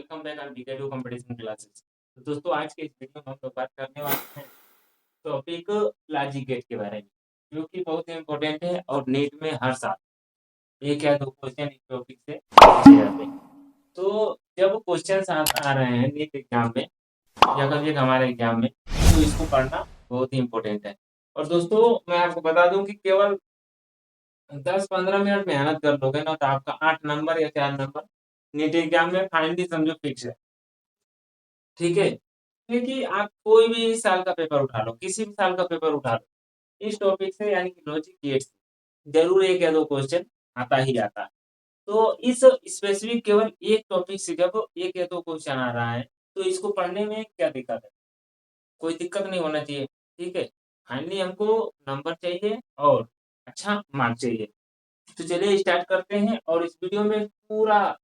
Welcome back on BK to competition classes. तो दोस्तों आज के इस वीडियो में हम लोग बात करने वाले हैं टॉपिक लॉजिक गेट के बारे में, जो कि बहुत ही इम्पोर्टेंट है और नीट में हर साल एक या दो क्वेश्चन इस टॉपिक से पूछे जाते हैं। तो जब क्वेश्चन आ रहे हैं नीट एग्जाम में या कभी एक हमारे एग्जाम में, तो इसको पढ़ना बहुत ही इम्पोर्टेंट है। और दोस्तों मैं आपको बता दूं कि केवल 10-15 मिनट मेहनत कर लोगे ना, तो आपका 8 नंबर या 4 नंबर नीट एग्जाम में फाइनली समझो फिक्स है। ठीक है, क्योंकि आप कोई भी साल का पेपर उठा लो, किसी भी साल का पेपर उठा लो, इस टॉपिक से यानी कि लॉजिक गेट्स जरूर एक या दो क्वेश्चन आता ही आता है। तो इस स्पेसिफिक केवल एक टॉपिक से जब एक या दो क्वेश्चन आ रहा है, तो इसको पढ़ने में क्या दिक्कत है? कोई दिक्कत नहीं होना चाहिए। ठीक है, फाइनली हमको नंबर चाहिए और अच्छा मार्क चाहिए। तो चलिए स्टार्ट करते हैं और इस वीडियो में पूरा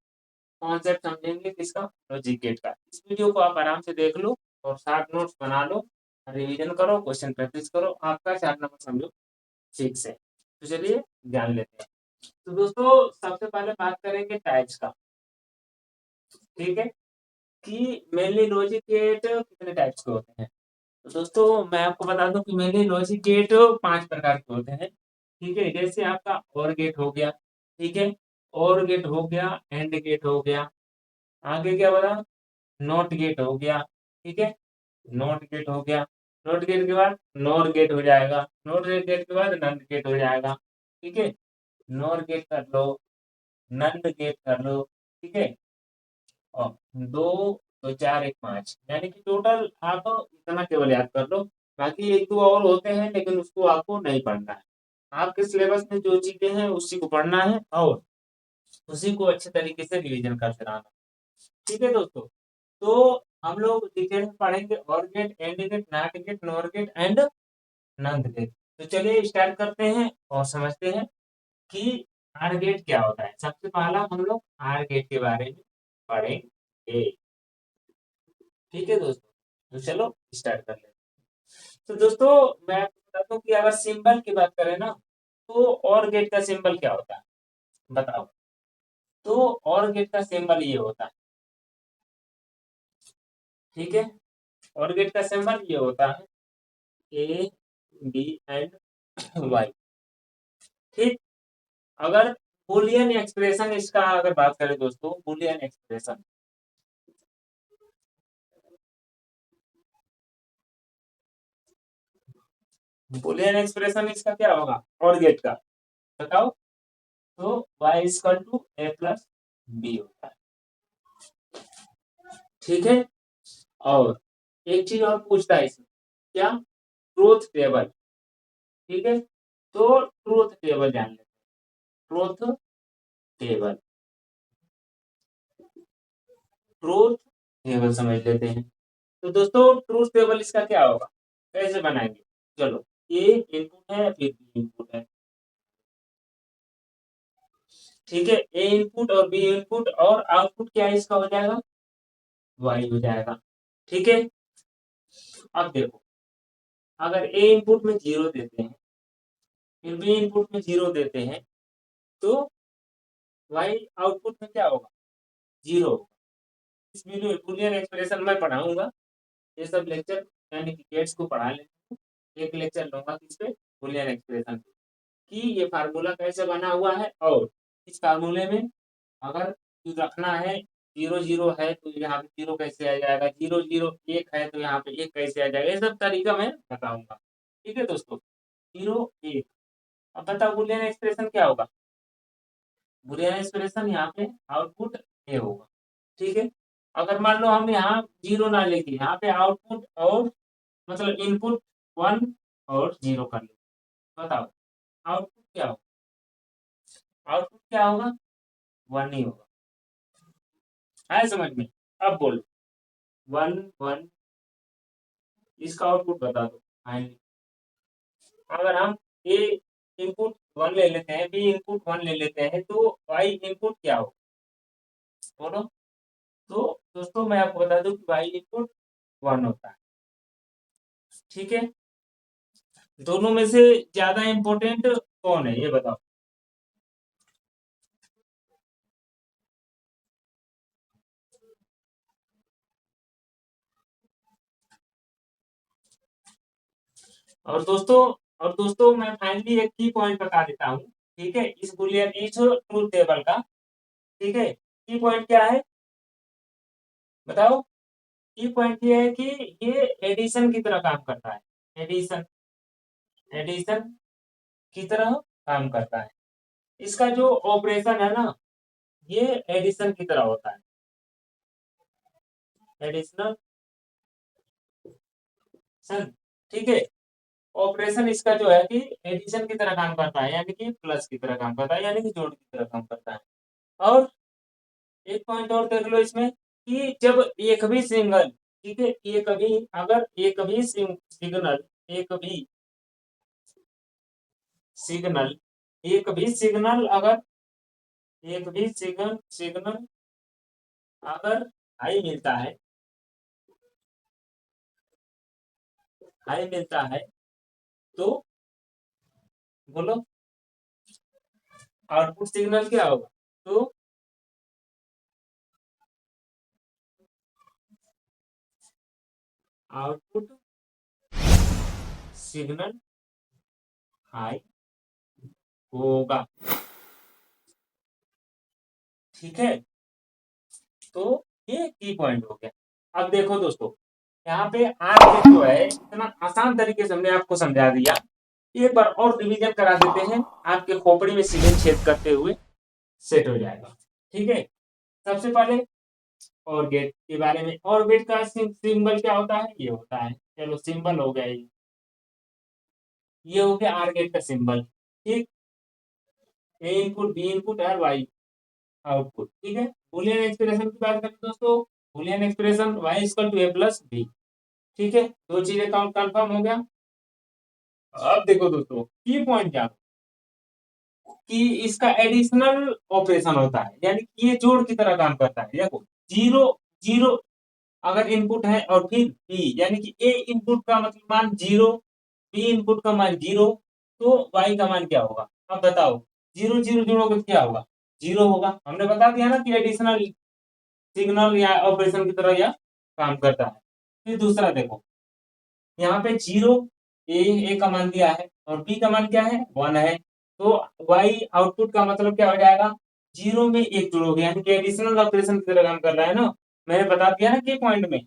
कॉन्सेप्ट समझेंगे किसका, लॉजिक गेट का। इस वीडियो को आप आराम से देख लो और शॉर्ट नोट्स बना लो, रिवीजन करो, क्वेश्चन प्रैक्टिस करो, आपका 4 नंबर समझो ठीक से। तो चलिए जान लेते हैं। तो दोस्तों सबसे पहले बात करेंगे टाइप्स का। ठीक है, कि मेनली लॉजिक गेट कितने टाइप्स के होते हैं। तो दोस्तों मैं आपको बता दूं कि मेनली लॉजिक गेट 5 प्रकार के होते हैं। ठीक है, जैसे आपका और गेट हो गया, ठीक है, और गेट हो गया, एंड गेट हो गया, आगे क्या बोला, नॉट गेट हो गया। ठीक है, नॉट गेट हो गया, नॉट गेट के बाद नॉर गेट हो जाएगा, नॉट गेट के बाद नंद गेट हो जाएगा। ठीक है, नॉर गेट कर लो, नंद गेट कर लो। ठीक है, और दो, दो चार एक पाँच, यानी कि टोटल आप इतना केवल याद कर लो। बाकी एक दो और होते हैं लेकिन उसको आपको नहीं पढ़ना है। आपके सिलेबस में जो चीजें हैं उसी को पढ़ना है और उसी को अच्छे तरीके से रिवीजन करते रहना। ठीक है दोस्तों, तो हम लोग डिटेल में पढ़ेंगे और gate, and gate, not gate, nor gate and nand gate. तो चलिए स्टार्ट करते हैं और समझते हैं कि आर गेट क्या होता है। सबसे पहला हम लोग आर गेट के बारे में पढ़ेंगे। ठीक है दोस्तों, तो चलो स्टार्ट कर लेते हैं। तो दोस्तों मैं आपको बताता हूँ कि अगर सिंबल की बात करें ना, तो और गेट का सिंबल क्या होता है बताओ। तो और गेट का सिंबल ये होता है। ठीक है, और गेट का सिंबल ये होता है ए बी एंड वाई। ठीक, अगर बुलियन एक्सप्रेशन इसका अगर बात करें दोस्तों, बुलियन एक्सप्रेशन, बुलियन एक्सप्रेशन इसका क्या होगा और गेट का, बताओ। तो y equal to A plus B होता है। ठीक है, और एक चीज और पूछता है इसमें, क्या, ट्रूथ टेबल। ठीक है, तो ट्रूथ टेबल जान लेते हैं। ट्रूथ टेबल, ट्रूथ टेबल समझ लेते हैं। तो दोस्तों ट्रूथ टेबल इसका क्या होगा, कैसे बनाएंगे, चलो। ए इनपुट है, फिर बी इनपुट है। ठीक है, ए इनपुट और बी इनपुट और आउटपुट क्या है इसका हो जाएगा, वाई हो जाएगा। ठीक है, अब देखो, अगर ए इनपुट में 0 देते हैं, फिर बी इनपुट में 0 देते हैं, तो वाई आउटपुट में क्या होगा, 0। इस वीडियो बूलियन एक्सप्रेशन मैं पढ़ाऊंगा, ये सब लेक्चर यानी कि गेट्स को पढ़ा लेंगे। एक लेक्चर लूंगा किस पे, बूलियन एक्सप्रेशन पे, कि ये फार्मूला कैसे बना हुआ है और इस फार्मूले में अगर कुछ रखना है, 0 0 है तो यहाँ पे 0 कैसे आ जाएगा, 0 0 1 है तो यहाँ पे 1 कैसे आ जाएगा, ये सब तरीका मैं बताऊंगा। ठीक है दोस्तों, 0 1। अब बताओ बुलियन एक्सप्रेशन क्या होगा, बुलियन एक्सप्रेशन यहाँ पे आउटपुट ए होगा। ठीक है, अगर मान लो हम यहाँ 0 ना लेके यहाँ पे आउटपुट और मतलब इनपुट 1 और 0 कर ले, बताओ आउटपुट क्या होगा, आउटपुट क्या होगा, 1 ही होगा। आया समझ में, अब बोलो 1 1, इसका आउटपुट बता दो फाइनली। अगर हम ए इनपुट 1 ले लेते हैं, बी इनपुट 1 ले लेते हैं, तो वाई इनपुट क्या होगा बोलो। तो दोस्तों मैं आपको बता दूं कि वाई इनपुट 1 होता है। ठीक है, दोनों में से ज्यादा इंपॉर्टेंट कौन है ये बताओ। और दोस्तों मैं फाइनली एक की पॉइंट बता देता हूँ। ठीक है, इस बुलियन इस ट्रूथ टेबल का। ठीक है, की पॉइंट क्या है बताओ। की पॉइंट ये है कि ये एडिशन की तरह काम करता है। एडिशन एडिशन की तरह काम करता है। इसका जो ऑपरेशन है ना, ये एडिशन की तरह होता है। एडिशनल सन। ठीक है, ऑपरेशन इसका जो है कि एडिशन की तरह काम करता है, यानी कि प्लस की तरह काम करता है, यानी कि जोड़ की तरह काम करता है। और एक पॉइंट और देख लो इसमें कि जब एक भी सिंगल, ठीक है, एक भी अगर एक भी सिग्नल, एक भी सिग्नल एक भी सिग्नल अगर एक भी सिग्नल अगर हाई मिलता है, हाई मिलता है तो बोलो आउटपुट सिग्नल क्या होगा। तो आउटपुट सिग्नल हाई होगा। ठीक है, तो ये की पॉइंट हो गया। अब देखो दोस्तों, यहाँ पे आर के जो है इतना आसान तरीके से हमने आपको समझा दिया। एक बार और रिवीजन करा देते हैं, आपके खोपड़ी में सीधे छेद करते हुए सेट हो जाएगा। ठीक है, सबसे पहले और गेट के बारे में। और गेट का सिंबल क्या होता है, ये होता है, चलो सिंबल हो गया ये हो गया आर गेट का सिंबल। ठीक, ए इनपुट, बी इनपुट और वाई आउटपुट। ठीक है, बूलियन एक्सप्रेशन की बात करें दोस्तों, Boolean expression Y equal to A plus B. ठीक है, दो चीजें कंफर्म हो गया। अब देखो दोस्तों, की पॉइंट क्या कि इसका एडिशनल ऑपरेशन होता है, यानी कि ये जोड़ की तरह काम करता है। देखो, जीरो जीरो अगर इनपुट है और फिर बी, यानी कि ए इनपुट का मतलब मान जीरो, बी इनपुट का मान जीरो, तो वाई का मान क्या होगा। अब बताओ, जीरो जीरो जोड़ोगे तो क्या होगा, जीरो होगा। हमने बता दिया ना कि एडिशनल सिग्नल या ऑपरेशन की तरह यह काम करता है। फिर दूसरा देखो, यहाँ पे जीरो, ए का मान दिया है और बी का मान क्या है, वन है। तो वाई आउटपुट का मतलब क्या हो जाएगा, जीरो में एक जोड़ोगे, यानी कि एडिशनल ऑपरेशन की तरह काम कर रहा है ना। मैंने बता दिया ना कि पॉइंट में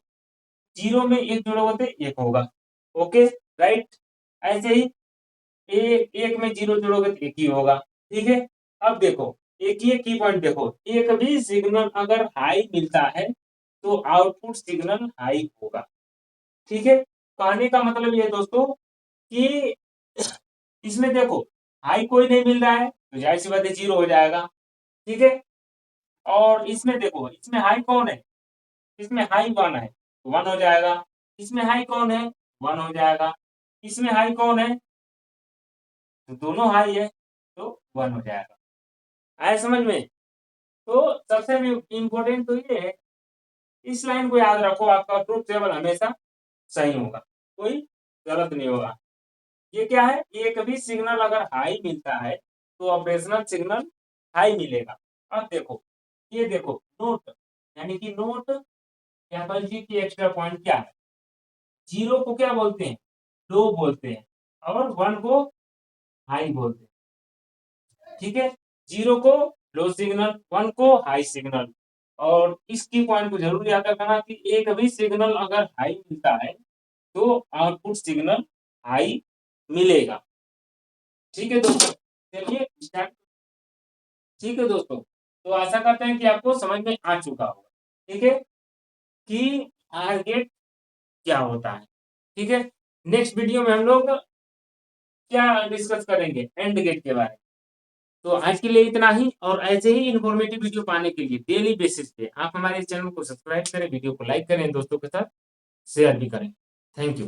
जीरो में एक जोड़ोगे तो एक होगा। Okay, right. ऐसे ही एक में जीरो जोड़ोगे तो एक ही होगा। ठीक है, अब देखो, एक ही की पॉइंट देखो, एक भी सिग्नल अगर हाई मिलता है तो आउटपुट सिग्नल हाई होगा। ठीक है, कहने का मतलब ये है दोस्तों कि इसमें देखो हाई कोई नहीं मिल रहा है तो जाहिर सी बात है जीरो हो जाएगा। ठीक है, और इसमें देखो, इसमें हाई कौन है, इसमें हाई वन है तो वन हो जाएगा। इसमें हाई कौन है, वन हो जाएगा। इसमें हाई कौन है, तो दोनों हाई है तो वन हो जाएगा। आए समझ में। तो सबसे इम्पोर्टेंट तो ये है, इस लाइन को याद रखो, आपका ट्रूथ टेबल हमेशा सही होगा, कोई गलत नहीं होगा। ये क्या है, ये कभी सिग्नल अगर हाई मिलता है तो ऑपरेशनल सिग्नल हाई मिलेगा। अब देखो, ये देखो नोट, यानी कि नोट टेबल जी की एक्स्ट्रा पॉइंट क्या है, जीरो को क्या बोलते हैं, लो बोलते हैं, और वन को हाई बोलते हैं। ठीक है, जीरो को लो सिग्नल, वन को हाई सिग्नल। और इसकी पॉइंट को जरूर याद रखना कि एक भी सिग्नल अगर हाई मिलता है तो आउटपुट सिग्नल हाई मिलेगा। ठीक है दोस्तों, चलिए स्टार्ट। ठीक है दोस्तों, तो आशा करते हैं कि आपको समझ में आ चुका होगा। ठीक है, कि आर गेट क्या होता है। ठीक है, नेक्स्ट वीडियो में हम लोग क्या डिस्कस करेंगे, एंड गेट के बारे में। तो आज के लिए इतना ही, और ऐसे ही इन्फॉर्मेटिव वीडियो पाने के लिए डेली बेसिस पे आप हमारे चैनल को सब्सक्राइब करें, वीडियो को लाइक करें, दोस्तों के साथ शेयर भी करें। Thank you.